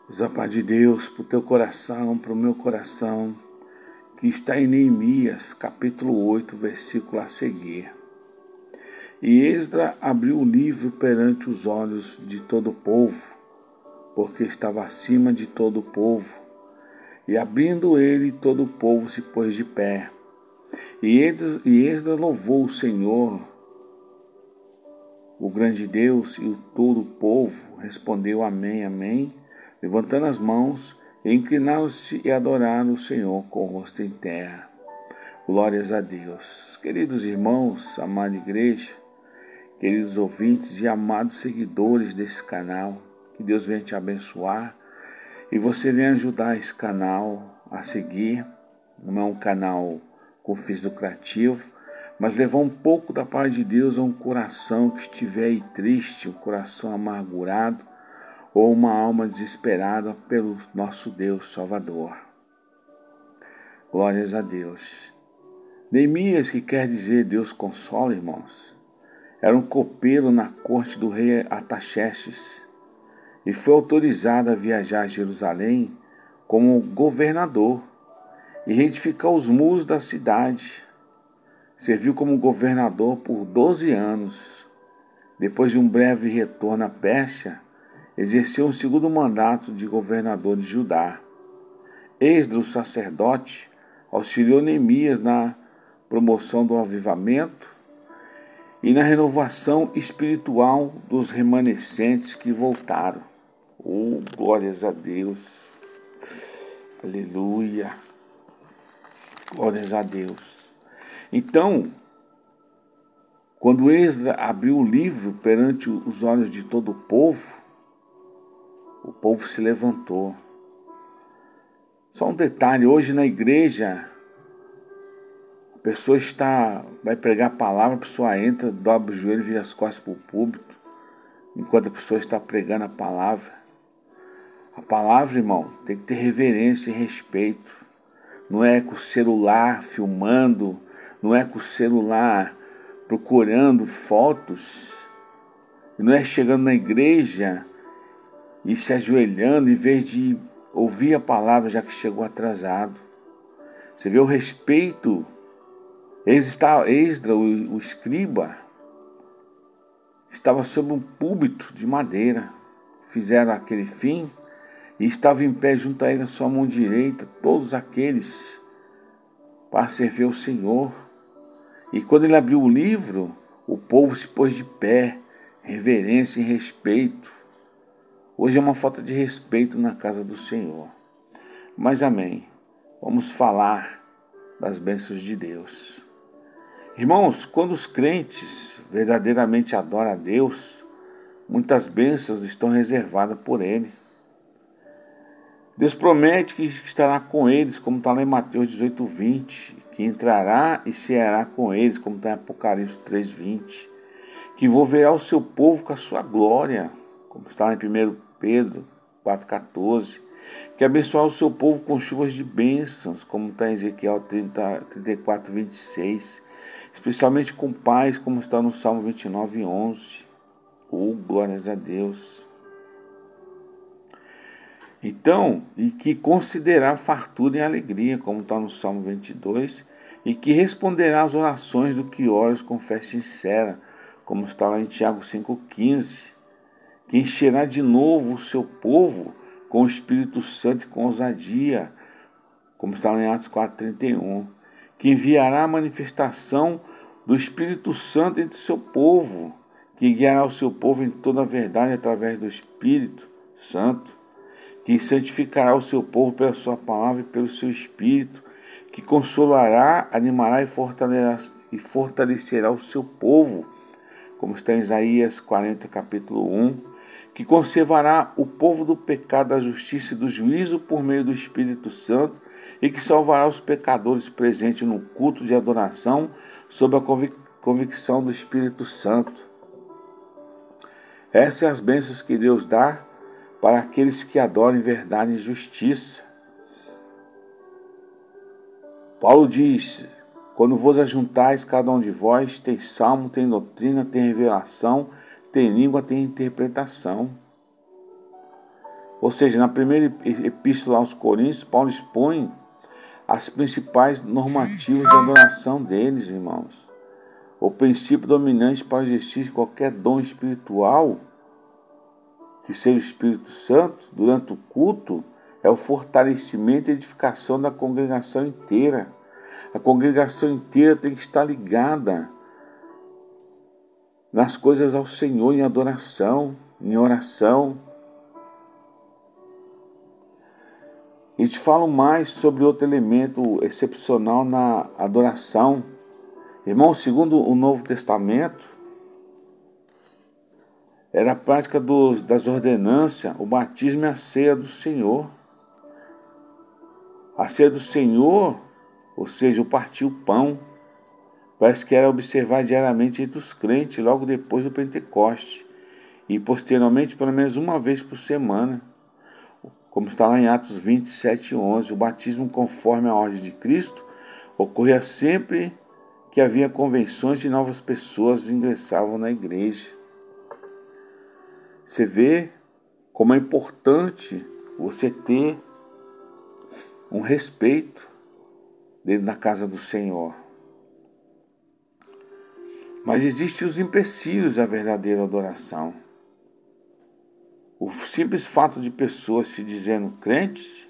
Usa a paz de Deus para o teu coração, para o meu coração, que está em Neemias, capítulo 8, versículo a seguir. E Esdra abriu o livro perante os olhos de todo o povo, porque estava acima de todo o povo. E abrindo ele, todo o povo se pôs de pé. E Esdra louvou o Senhor, o grande Deus, e todo o povo respondeu amém, amém, levantando as mãos, e inclinaram-se e adoraram o Senhor com o rosto em terra. Glórias a Deus. Queridos irmãos, amada igreja, queridos ouvintes e amados seguidores desse canal, que Deus venha te abençoar e você venha ajudar esse canal a seguir. Não é um canal com fins lucrativos, mas levar um pouco da paz de Deus a um coração que estiver aí triste, um coração amargurado ou uma alma desesperada pelo nosso Deus Salvador. Glórias a Deus. Neemias, que quer dizer Deus consola, irmãos, era um copeiro na corte do rei Artaxerxes e foi autorizado a viajar a Jerusalém como governador e reedificar os muros da cidade. Serviu como governador por 12 anos. Depois de um breve retorno à Pérsia, exerceu um segundo mandato de governador de Judá. Esdra, o sacerdote, auxiliou Neemias na promoção do avivamento e na renovação espiritual dos remanescentes que voltaram. Oh, glórias a Deus! Aleluia! Glórias a Deus! Então, quando Esdra abriu o livro perante os olhos de todo o povo se levantou. Só um detalhe, hoje na igreja, a pessoa vai pregar a palavra, a pessoa entra, dobra o joelho e vira as costas para o púlpito, enquanto a pessoa está pregando a palavra. A palavra, irmão, tem que ter reverência e respeito. Não é com o celular filmando, não é com o celular procurando fotos, não é chegando na igreja e se ajoelhando em vez de ouvir a palavra já que chegou atrasado. Você vê o respeito. Esdra, o escriba, estava sob um púlpito de madeira. Fizeram aquele fim e estava em pé junto a ele, na sua mão direita, todos aqueles para servir ao Senhor. E quando ele abriu o livro, o povo se pôs de pé, reverência e respeito. Hoje é uma falta de respeito na casa do Senhor. Mas amém. Vamos falar das bênçãos de Deus. Irmãos, quando os crentes verdadeiramente adoram a Deus, muitas bênçãos estão reservadas por Ele. Deus promete que estará com eles, como está lá em Mateus 18:20, que entrará e ceará com eles, como está em Apocalipse 3:20, que envolverá o seu povo com a sua glória, como está lá em 1 Pedro 4:14, que abençoará o seu povo com chuvas de bênçãos, como está em Ezequiel 34:26, especialmente com paz, como está no Salmo 29:11. Oh, glórias a Deus! Então, e que concederá fartura e alegria, como está no Salmo 22, e que responderá às orações do que oras com fé sincera, como está lá em Tiago 5,15, que encherá de novo o seu povo com o Espírito Santo e com ousadia, como está lá em Atos 4,31, que enviará a manifestação do Espírito Santo entre o seu povo, que guiará o seu povo em toda a verdade através do Espírito Santo, que santificará o seu povo pela sua palavra e pelo seu Espírito, que consolará, animará e fortalecerá o seu povo, como está em Isaías 40, capítulo 1, que conservará o povo do pecado, da justiça e do juízo por meio do Espírito Santo, e que salvará os pecadores presentes no culto de adoração sob a convicção do Espírito Santo. Essas são as bênçãos que Deus dá para aqueles que adoram em verdade e justiça. Paulo diz: quando vos ajuntais, cada um de vós tem salmo, tem doutrina, tem revelação, tem língua, tem interpretação. Ou seja, na primeira epístola aos Coríntios, Paulo expõe as principais normativas de adoração deles, irmãos. O princípio dominante para o exercício de qualquer dom espiritual, que seja o Espírito Santo, durante o culto, é o fortalecimento e edificação da congregação inteira. A congregação inteira tem que estar ligada nas coisas ao Senhor em adoração, em oração. E te falo mais sobre outro elemento excepcional na adoração. Irmão, segundo o Novo Testamento, era a prática das ordenanças, o batismo e a ceia do Senhor. A ceia do Senhor, ou seja, o partir o pão, parece que era observar diariamente entre os crentes, logo depois do Pentecoste, e posteriormente pelo menos uma vez por semana, como está lá em Atos 27:11. O batismo, conforme a ordem de Cristo, ocorria sempre que havia convenções e novas pessoas ingressavam na igreja. Você vê como é importante você ter um respeito dentro da casa do Senhor. Mas existem os empecilhos à verdadeira adoração. O simples fato de pessoas se dizendo crentes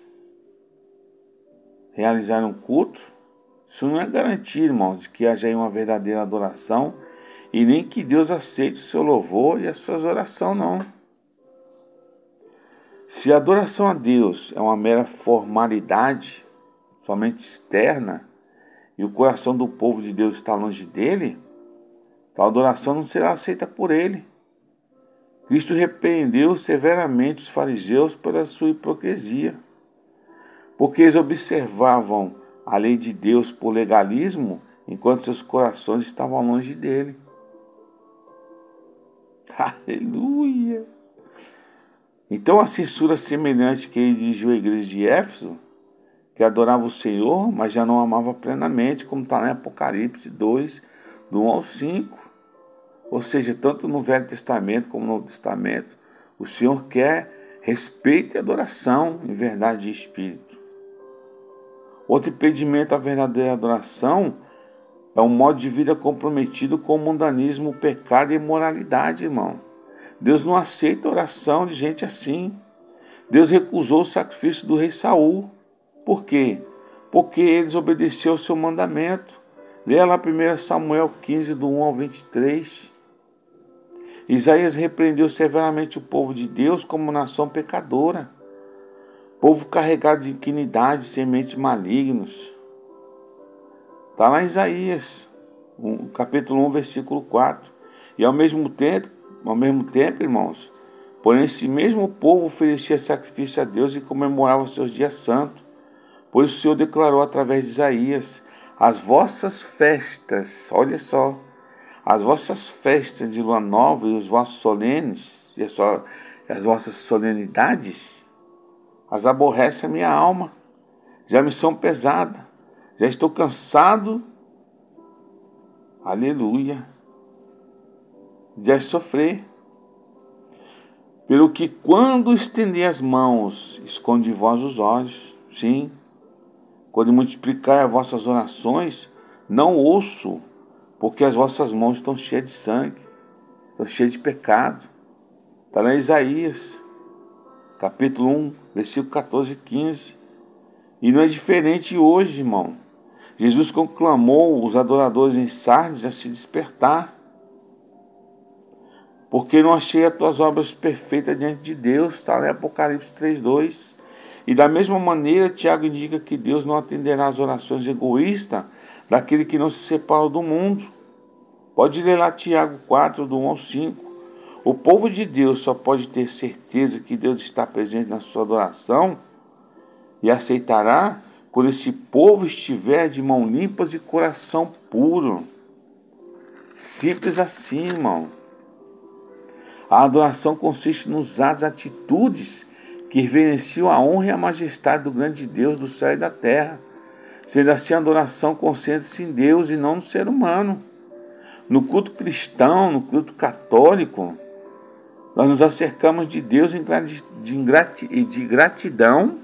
realizar um culto, isso não é garantia, irmãos, de que haja aí uma verdadeira adoração e nem que Deus aceite o seu louvor e as suas orações, não. Se a adoração a Deus é uma mera formalidade, somente externa, e o coração do povo de Deus está longe dele, tal adoração não será aceita por ele. Cristo repreendeu severamente os fariseus pela sua hipocrisia, porque eles observavam a lei de Deus por legalismo, enquanto seus corações estavam longe dele. Aleluia! Então a censura semelhante que ele dirigiu à igreja de Éfeso, que adorava o Senhor, mas já não amava plenamente, como está em Apocalipse 2, do 1 ao 5. Ou seja, tanto no Velho Testamento como no Novo Testamento, o Senhor quer respeito e adoração em verdade e espírito. Outro impedimento à verdadeira adoração é um modo de vida comprometido com o mundanismo, o pecado e a imoralidade, irmão. Deus não aceita oração de gente assim. Deus recusou o sacrifício do rei Saul. Por quê? Porque ele desobedeceu ao seu mandamento. Leia lá 1 Samuel 15, do 1 ao 23. Isaías repreendeu severamente o povo de Deus como nação pecadora, povo carregado de iniquidade, sementes malignos. Está lá em Isaías, capítulo 1, versículo 4. E ao mesmo tempo, irmãos, porém esse mesmo povo oferecia sacrifício a Deus e comemorava seus dias santos. Por isso o Senhor declarou através de Isaías: as vossas festas, olha só, as vossas festas de lua nova e os vossos solenes, e as vossas solenidades, as aborrece a minha alma, já me são pesadas, já estou cansado, aleluia, de sofrer. Pelo que quando estender as mãos, esconde de vós os olhos. Sim, quando multiplicar as vossas orações, não ouço, porque as vossas mãos estão cheias de sangue, estão cheias de pecado. Está lá em Isaías, capítulo 1, versículo 14 e 15. E não é diferente hoje, irmão. Jesus conclamou os adoradores em Sardes a se despertar, porque não achei as tuas obras perfeitas diante de Deus. Está lá em Apocalipse 3:2. E da mesma maneira, Tiago indica que Deus não atenderá às orações egoístas daquele que não se separa do mundo. Pode ler lá Tiago 4, do 1 ao 5. O povo de Deus só pode ter certeza que Deus está presente na sua adoração e aceitará quando esse povo estiver de mãos limpas e coração puro. Simples assim, irmão. A adoração consiste nos atos e atitudes que reverenciam a honra e a majestade do grande Deus do céu e da terra. Sendo assim, a adoração concentra-se em Deus e não no ser humano. No culto cristão, no culto católico, Nós nos acercamos de Deus de gratidão.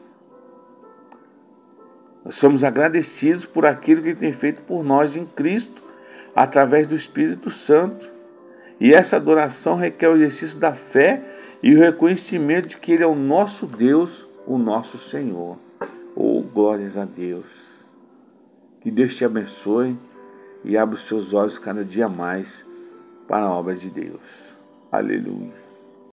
Nós somos agradecidos por aquilo que Ele tem feito por nós em Cristo, através do Espírito Santo. E essa adoração requer o exercício da fé e o reconhecimento de que Ele é o nosso Deus, o nosso Senhor. Oh, glórias a Deus! Que Deus te abençoe e abra os seus olhos cada dia mais para a obra de Deus. Aleluia!